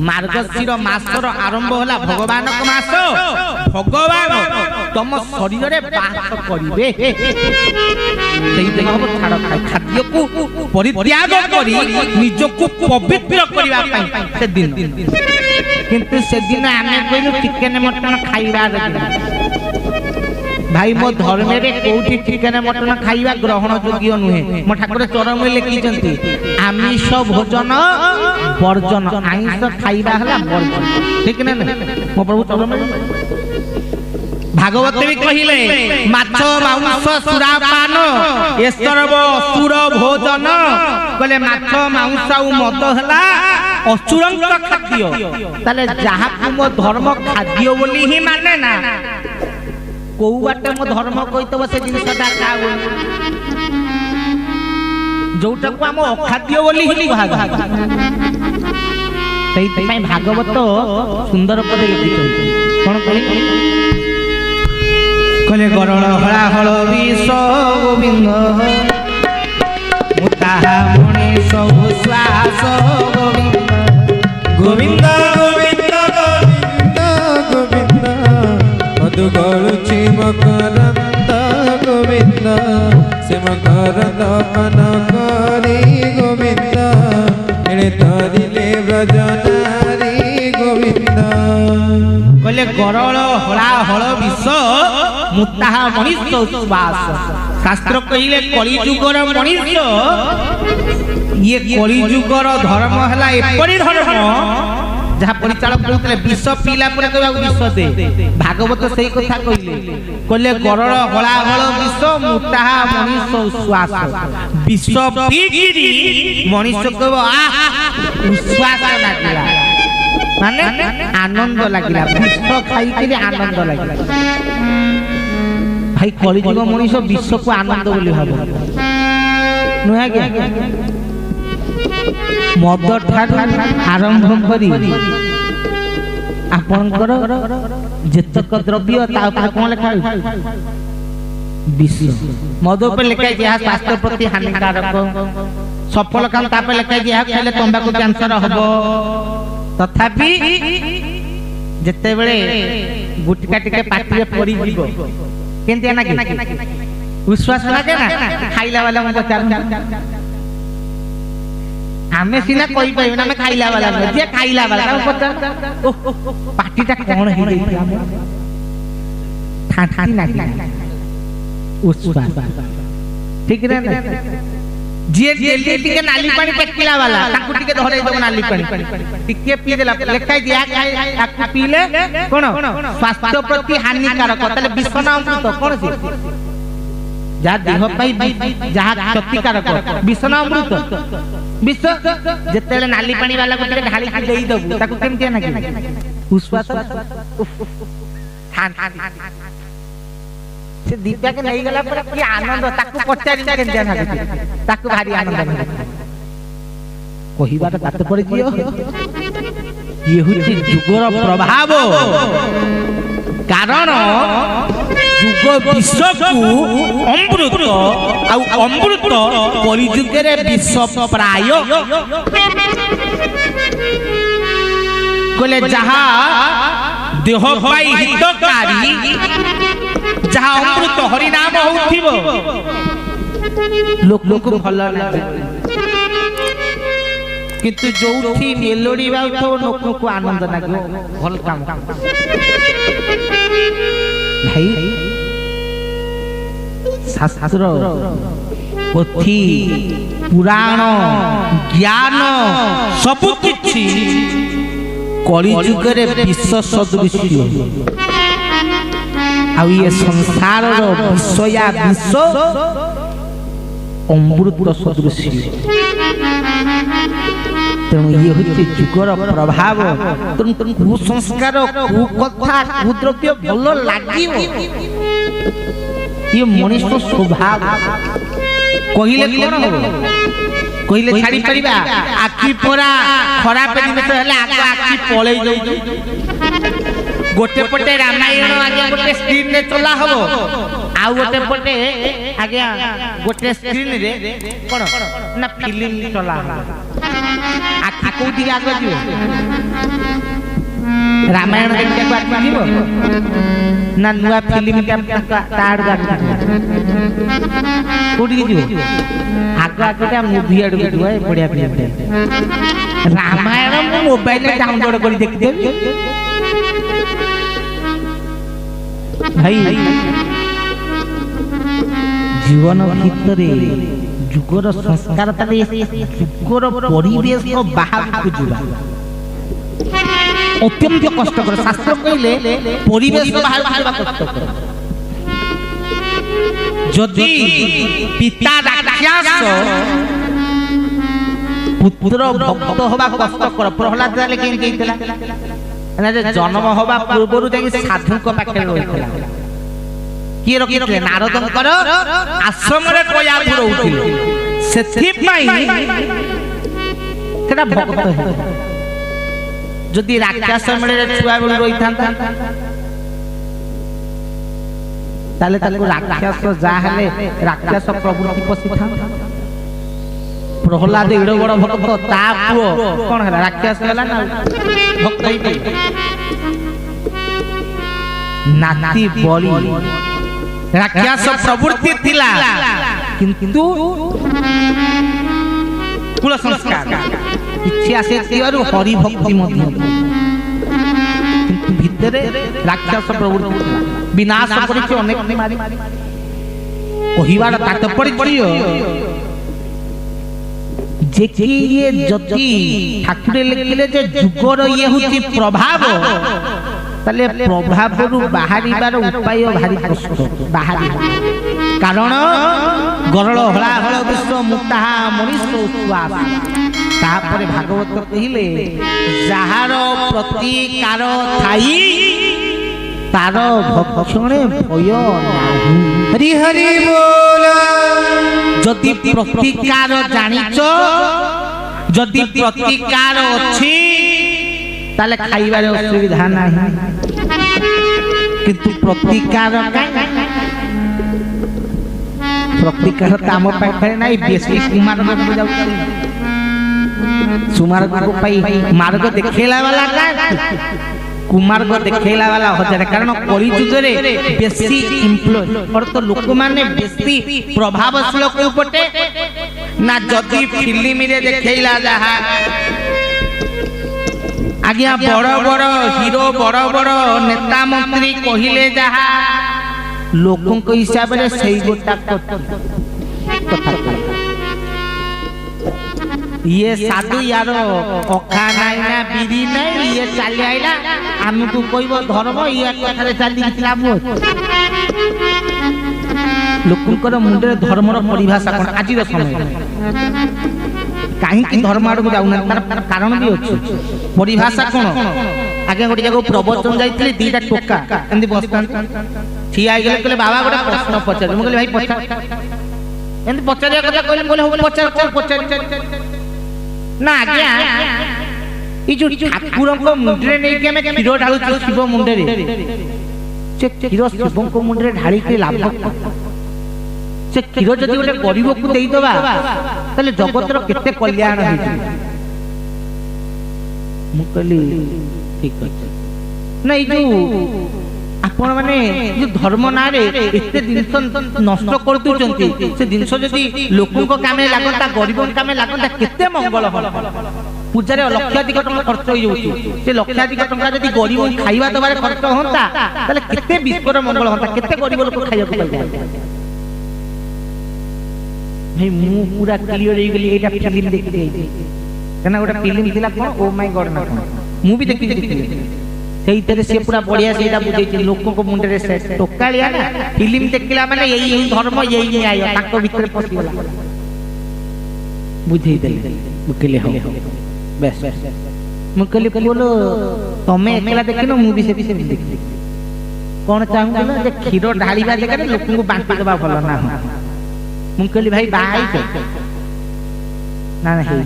मार्गशीर मासर आरंभ होला भगवान को मास भगवान तुम शरीर रे बास करिवे सेही दिन हम छाड़ खाद्य को परित्याग करी निज को पवित्र करिवा पई से दिन किंतु से दिन आमे कहलु चिकन मटन खाइबा भाई मो धर्म रे कोठी चिकन मटन खाइबा ग्रहण योग्य नुहे मो ठाकुर चरण में लिखिचंती आमिष भोजन वर्जन आमिष खाइबा हला वर्जन ठीक ना मो प्रभु चरण में भागवत भी कहिले माछ मांस सुरापान ए सर्व असुर भोजन कहले माछ मांस आ मद हला असुरंक खाद्य ताले जहा मो धर्म खाद्य बोली ही माने ना को बाटे मो धर्म कहितबो से जिनसटा खाओ जोटा को हम अखाद्य बोली ही भाग सेही पई भागवत सुंदर पदे लिखिछन कोन कहले गरण हळा हळ विष गोविंद मुताहा मणि सब श्वास गोविंद गोविंद गोविंद गोविंद गोविंद मधु गळुछि मकरंद गोविंद से मकरंद मन करी गोविंद एणे तरिले ब्रजनारी गोविंद कहले गरल हळा हळ विष मुताहा मनुष्य श्वास शास्त्र कहिले कलिजुगर मनुष्य ये कलिजुगर धर्म हला एपरि धर्म जहा परिचालक कहते विष पीला पर विष दे भागवत सही कथा कहले गरल हला हल विष मुताहा मनुष्य श्वास विष पीगिरी मनुष्य कहबो आ उश्वास लागिला माने आनंद लागिला विष खाई के आनंद लागिला भाई कलिजुग मनुष्य विश्व को आनंद बोली भाबो नुहा के मद ठारू आरंभ करी आपनकर जेतक द्रव्य ता ऊपर कोन लिखा विष मद ऊपर लिखा है स्वास्थ्य प्रति हानिकारक सफल काम ता पे लिखा है खाले तंबाकू कैंसर हबो तथापि जते बेले गुटका टिके पाटी रे पड़ी जीवो केनते ना कि विश्वास लागे ना खाइला वाला को पचार आमे सिना कोई पाइबे ना मैं खाइला वाला जे खाइला वाला को पचार पाटीटा कोन हे गई हम ठाठी ना विश्वास ठीक रे ना जे जल्दी टिके नाली पानी पटकिला वाला ताकू टिके धरे दो नाली पानी टिके पी देला लेखाई दिया आकु पीले कोन स्वास्थ्य प्रति हानिकारक तले विषना अमृत कोन से जा देह पाई जा क्षतिकारक विषना अमृत विष जेतेले नाली पानी वाला को टिके ढाली देई दबु ताकू केमते ना कि विश्वास से दीपा के नहीं गला पर की आनंद ताकू पचारि केनते ना ताकू भारी आनंद कहिबाटा बात पड़े जियो ये होची जुगर प्रभाव कारण जुग विश्व को अमृत आ अमृत परिजुगरे विश्व प्राय कोले जहा देह पाई हितकारी जहा अमृत हरि नाम होथिबो लोक को भल लागे किंतु जोठी मेलोडी बाउथो लोक को आनंद लागो भल काम भाई शास्त्र पोथी पुराण ज्ञान सब किछि कलिजुगरे विश्व सदृश आ ये संसार रो विषया विश्व अमृत सदृश तेणु ये होते जुगर प्रभाव तुम कुसंस्कार कुकथा कुद्रव्य भल लागिव ये मनुष्य स्वभाव कहिले कोन हो कहिले छाड़ी परिबा आखि पोरा खराब दिवस हेले आखि पळै जाउ गोटे पटे रामायण आगे गोटे स्क्रीन रे चला हबो आउ गोटे पटे आज्ञा गोटे स्क्रीन रे कोन ना फिल्म चला आखि कोठी आगे जीव रामायण देखिया को आखि जीव ना नुआ फिल्म का ताड़ गाड़ी कोठी जीव आगे आगे मूवी आड़ जीव बढ़िया बढ़िया रामायण मोबाइल में डाउनलोड कर देख दे भाई जीवन भितरे जुगर संस्कार ताले जुगर परिवेश को बाहर को जुबा अत्यंत कष्टकर शास्त्र कहले परिवेश को बाहर जुबा कष्टकर जदि पिता राक्षस पुत्र भक्त होबा कष्टकर प्रहलाद ताले केन कहितला ना जन्म होबा पूर्वरु जाई साधु को पाखे रहितला किए रखिले नारदंकर आश्रम रे कोया रहउथिले सेथि पई सेटा भक्त है जदि राक्षस मेले छुआ बेल रही थांता ताले ताले राक्षस जा हले राक्षस प्रवृत्ति पसी था प्रहलाद एडो बड़ भक्त ता पुओ कोन हला राक्षस हला ना भक्त ही नाती बली राक्षस प्रवृत्ति थिला किंतु कुल संस्कार इच्छा से तियरु हरि भक्ति मध्य किंतु भितरे राक्षस प्रवृत्ति विनाश करिछ अनेक मारी कहिबार तात्पर्य जे कि ये जति ठाकुर लिखिले जे जुगर ये होची प्रभाव ताले प्रभाव रु बाहरिबार उपाय भारी कष्ट बाहरी कारण गरल हला हल विश्व मुक्ताहा मनुष्य उच्छ्वास तापरे भागवत कहिले जहार प्रतिकार थाई तार भक्षणे भय नाही हरि हरि बोल जदि प्रतिकार जानिच जदि प्रतिकार अछि ताले खाइबारे असुविधा नाही किंतु प्रतिकार प्रतिकार काम पाखरे नाही बेसी कुमार को जाउ सुमार को पाई मार्ग देखेला वाला का कुमार को देखेला वाला हजार कारण कली जुगरे बेसी इंफ्लुएंस और तो लोक माने बेसी प्रभावशील को उपटे ना जदि फिल्म रे देखेला जहा आज्ञा बड़ बड़ हीरो बड़ बड़ नेता मंत्री कहिले जहा लोकों को हिसाब रे सही गोटा कथा ये साधु यार अखा नाई ना बिरी नहीं ये चली आइला हमको कहबो धर्म ये कथा रे चली लाभ लोकंकर मुंडे धर्मर परिभाषा कोन आज रो समय काहे कि धर्म आड़ को जाउना तार कारण भी अछि परिभाषा कोन आगे गोटे जगह प्रवचन जाइतले दीटा टोका एंदी बस्तान ठिया गेले कहले बाबा गोटे प्रश्न पचार म कहले भाई पचार एंदी पचारिया कथा कहले बोले हो पचार कोन पचार ना आज्ञा ई जो ठाकुर को मुंडरे नै के हम खीरो ढालु शिव मुंडरे से खीरो शिव को मुंडरे ढाली के लाभ से खीरो जदि गोटे गरीब को देई दबा तले जगत रो केते कल्याण होई मु कहली ठीक अछि नै जो आपण माने जो धर्म ना रे एते दिनस नष्ट कर दुचंती से दिनस जदि लोकन को कामे लागता गरीबन कामे लागता केते मंगल हो पूजा रे लक्षाधिक टका खर्च होई जाउची से लक्षाधिक टका जदि गरीब खाइबा दबारे खर्च होंता तले केते विश्वर मंगल होंता केते गरीब लोक खाइबा को पाइबा भाई मु पूरा क्लियर हो गेली एटा फिल्म देखि देई कना गोटा फिल्म थिला कोन ओ माय गॉड ना मु भी देखि सेई तरह से पूरा बढ़िया सेटा बुझै छै लोक को मुंडे रे से टोकालिया ना फिल्म देखिला माने यही धर्म यही आयो ताको भीतर पसि गेला बुझै देले बुकले हो बस मुकली बोलो तमे एकला देखिनो मु भी से देखि कोन चाहू ना जे खीरो ढालीबा जगह रे लोक को बांटी देबा भलो ना हो मुकली भाई बाई के ना हे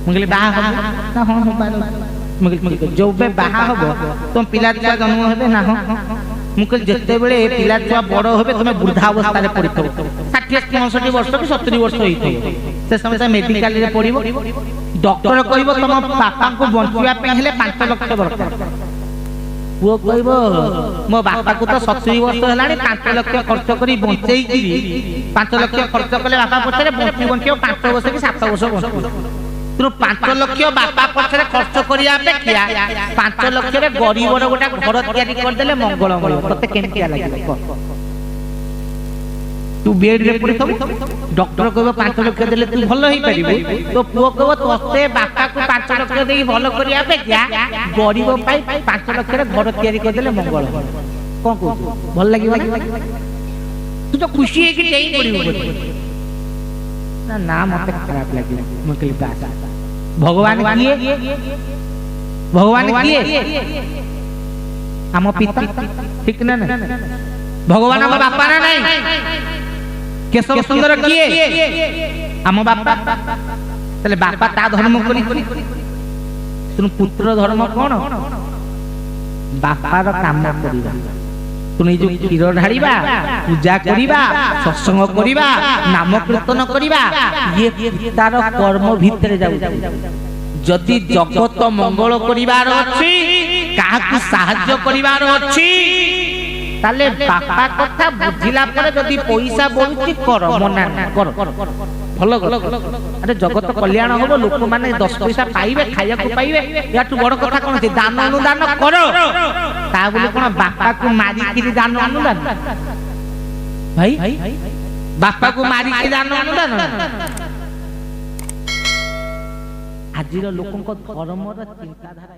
मुकली बा हो ना हो मुकली जो बे बाहा हो तुम पिला दिला जन्म हेबे ना हो ମୁଁ କହିଲି ଯେତେବେଳେ ପିଲା ଛୁଆ ବଡ଼ ହେବେ ତମେ ବୃଦ୍ଧା ଅବସ୍ଥାରେ ପଡ଼ିଥିବ 60-65 ବର୍ଷ କି 70 ବର୍ଷ ହେଇଥିବ ସେ ସମୟରେ ମେଡିକାଲରେ ପଡ଼ିବ ଡକ୍ଟର କହିବ ତମ ବାପାଙ୍କୁ ବଞ୍ଚିବା ପାଇଁ ହେଲେ 5 ଲକ୍ଷ ଦରକାର ପୁଅ କହିବ ମୋ ବାପାକୁ ତ 70 ବର୍ଷ ହେଲାଣି 5 ଲକ୍ଷ ଖର୍ଚ୍ଚ କରି ବଞ୍ଚେଇକିରି 5 ଲକ୍ଷ ଖର୍ଚ୍ଚ କଲେ ବାପା ପଛରେ ବଞ୍ଚିବ 5 ବର୍ଷ କି 7 ବର୍ଷ ବଞ୍ଚିବ ତେଣୁ 5 ଲକ୍ଷ ବାପା ପଛରେ ଖର୍ଚ୍ଚ କରିବା ଅପେକ୍ଷା 5 ଲକ୍ଷରେ ଗରିବର ଗୋଟେ ଘର ତିଆରି କରିଦେଲେ ମଙ୍ଗଳମୟ ତତେ କେମିତି ଲାଗିବ तू बेड रे पड़ी थब डॉक्टर कहबो 5 लाख देले तू भलो होई परिबो तो पुओ कहबो तोते बापा को 5 लाख देई भलो करिया पे क्या गरीब पाई 5 लाख रे घर तयारी कर देले मंगल कोन को भल लागिबो तू तो खुशी है कि देई पड़िबो ना ना मते खराब लागिला म कहली बात भगवान किए हम पिता ठीक ना भगवान हम बापा ना नहीं केशव सुंदर किए आम बापा तले बापा ता धर्म करी तुम पुत्र धर्म कौन बापार काम करिबा तुम जो क्षीर ढालिबा पूजा करिबा सत्संग करिबा नाम कीर्तन करिबा ये पितार कर्म भीतर जाउ जदि जगत मंगल करिवार अछि काहाकु सहाय्य करिवार अछि ताले बापा कथा बुझिला परे जदि पैसा बोलुची कर मना कर भलो अरे जगत कल्याण होबो लोक माने 10 पैसा पाइबे खाया को पाइबे याटू बड़ कथा कोन छै दान अनुदान करो ता बोले कोन बापा को मारी कि दान अनुदान भाई बापा को मारी कि दान अनुदान आजिर लोकन को धर्मर चिंताधारा